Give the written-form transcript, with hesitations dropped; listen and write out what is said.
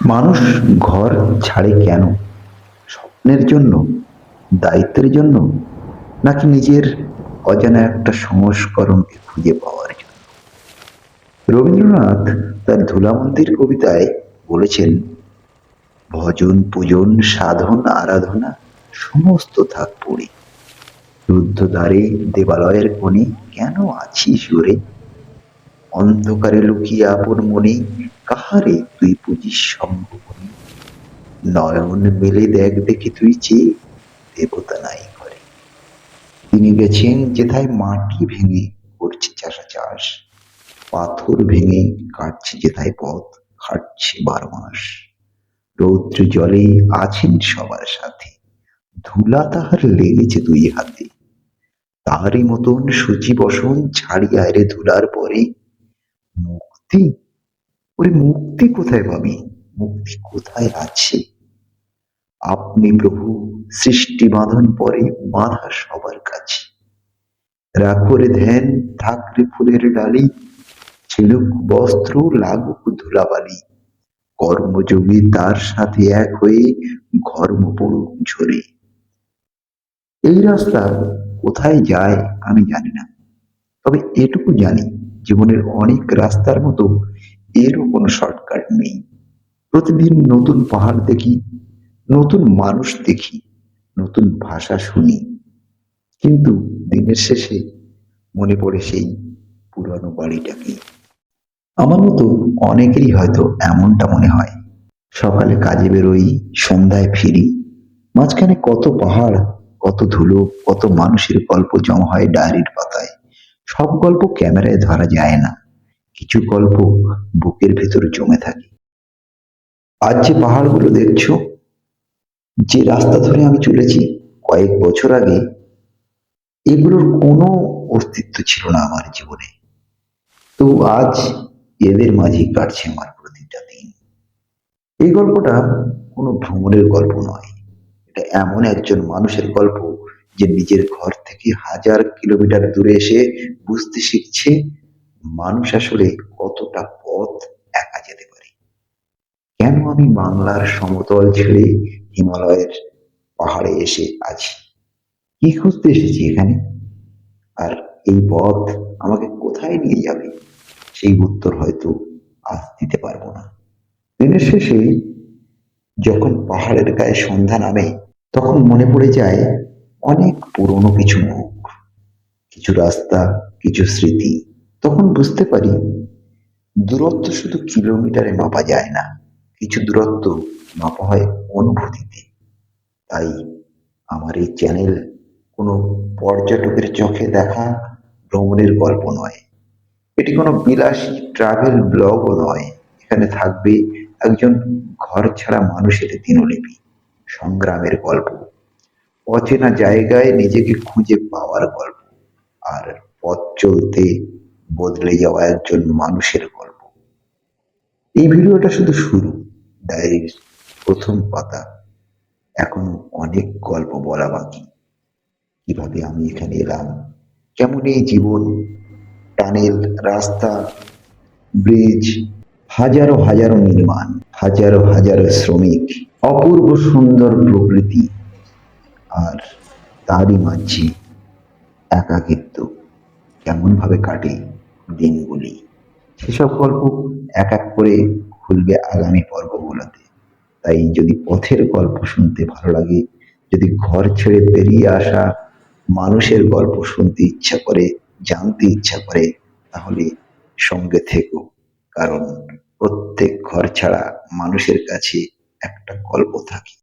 মানুষ ঘর ছাড়ে কেন? স্বপ্নের জন্য, দায়িত্বের জন্য, নাকি নিজের অজানা একটা সংস্করণকে খুঁজে পাওয়ার জন্য? রবীন্দ্রনাথ তার ধুলামন্দির কবিতায় বলেছেন, ভজন পূজন সাধন আরাধনা সমস্ত থাক পড়ে, রুদ্ধ দ্বারে দেবালয়ের কোণে কেন আছিস ওরে? অন্ধকারে লুকিয়ে আপন মনে কাহারে তুই পুজিস সঙ্গপনে? নয়ন মেলে দেখ দেখি তুই চেয়ে, দেবতা নাই ঘরে। তিনি গেছেন যেথায় মাটি ভেঙে করছে চাষা চাষ, পাথর ভেঙে কাটছে যেথায় পথ, হাঁটছে 12 মাস। রৌদ্র জলে আছেন সবার সাথে, ধুলা তাহার লেগেছে 2 হাতে। তাহারই মতন সূচি বসন ছাড়িয়া রে ধুলার পরে, মুক্তি? ওরে মুক্তি কোথায় পাবি? মুক্তি কোথায় আছে? আপনি প্রভু, সৃষ্টি বাঁধন পরে বাঁধা সবার কাছে। রাখো রে ধ্যান, থাক রে ফুলের ডালি, ছিলুক বস্ত্র লাগুক ধুলাবালি, কর্মযোগী তার সাথে এক হয়ে ঘর্ম পড়ুক ঝরে। এই রাস্তা কোথায় যায় আমি জানি না, তবে এটুকু জানি, জীবনের অনেক রাস্তার মতো এরও কোনো শর্টকাট নেই। প্রতিদিন নতুন পাহাড় দেখি, নতুন মানুষ দেখি, নতুন ভাষা শুনি, কিন্তু দিনের শেষে মনে পড়ে সেই পুরানো বাড়িটাকে। আমার মতো অনেকেরই হয়তো এমনটা মনে হয়। সকালে কাজে বেরোই, সন্ধ্যায় ফিরি, মাঝখানে কত পাহাড়, কত ধুলো, কত মানুষের গল্প জমা হয় ডায়েরির পাতায়। সব গল্প ক্যামেরায় ধরা যায় না, কিছু গল্প বুকের ভেতর জমে থাকে। আজ যে পাহাড়গুলো দেখছো, যে রাস্তা ধরে আমি চলেছি, কয়েক বছর আগে এগুলোর কোনো অস্তিত্ব ছিল না আমার জীবনে। তো আজ এদের মাঝেই কাটছে আমার প্রতিটা দিন। এই গল্পটা কোনো ভ্রমণের গল্প নয়, এটা এমন একজন মানুষের গল্প যে নিজের ঘর থেকে 1000 কিলোমিটার দূরে এসে বুঝতে শিখছে মানুষ আসলে কতটা পথ একা যেতে পারে। কেন আমি বাংলার সমতল ছেড়ে হিমালয়ের পাহাড়ে এসে আছি, কি খুঁজতে এসেছি এখানে, আর এই পথ আমাকে কোথায় নিয়ে যাবে, সেই উত্তর হয়তো আজ দিতে পারবো না। দিনের শেষে যখন পাহাড়ের গায়ে সন্ধ্যা নামে, তখন মনে পড়ে যায় অনেক পুরনো কিছু মুখ, কিছু রাস্তা, কিছু স্মৃতি। তখন বুঝতে পারি দূরত্ব শুধু কিলোমিটারে মাপা যায় না, কিছু দূরত্ব মাপা হয় অনুভূতিতে। তাই আমার এই চ্যানেল কোনো পর্যটকের চোখে দেখা ভ্রমণের গল্প নয়, এটি কোনো বিলাসী ট্রাভেল ব্লগও নয়। এখানে থাকবে একজন ঘর ছাড়া মানুষের দিনলিপি, সংগ্রামের গল্প, অচেনা জায়গায় নিজেকে খুঁজে পাওয়ার গল্প, আর পথ চলতে বদলে যাওয়া একজন মানুষের গল্প। এই ভিডিওটা শুধু শুরু, ডায়েরির প্রথম পাতা। এখনো অনেক গল্প বলা বাকি। কিভাবে আমি এখানে এলাম, কেমন এই জীবন, টানেল, রাস্তা, ব্রিজ, হাজারো হাজারো নির্মাণ, হাজারো হাজারো শ্রমিক, অপূর্ব সুন্দর প্রকৃতি, আর তারই মাঝে একাকিত্ব কেমন ভাবে কাটে দিনগুলি। সেসব গল্প এক এক করে খুলবে আগামী পর্বগুলোতে। তাই যদি পথের গল্প শুনতে ভালো লাগে, যদি ঘর ছেড়ে বেরিয়ে আসা মানুষের গল্প শুনতে ইচ্ছা করে, জানতে ইচ্ছা করে, তাহলে সঙ্গে থেকো। কারণ প্রত্যেক ঘর ছাড়া মানুষের কাছে একটা গল্প থাকে।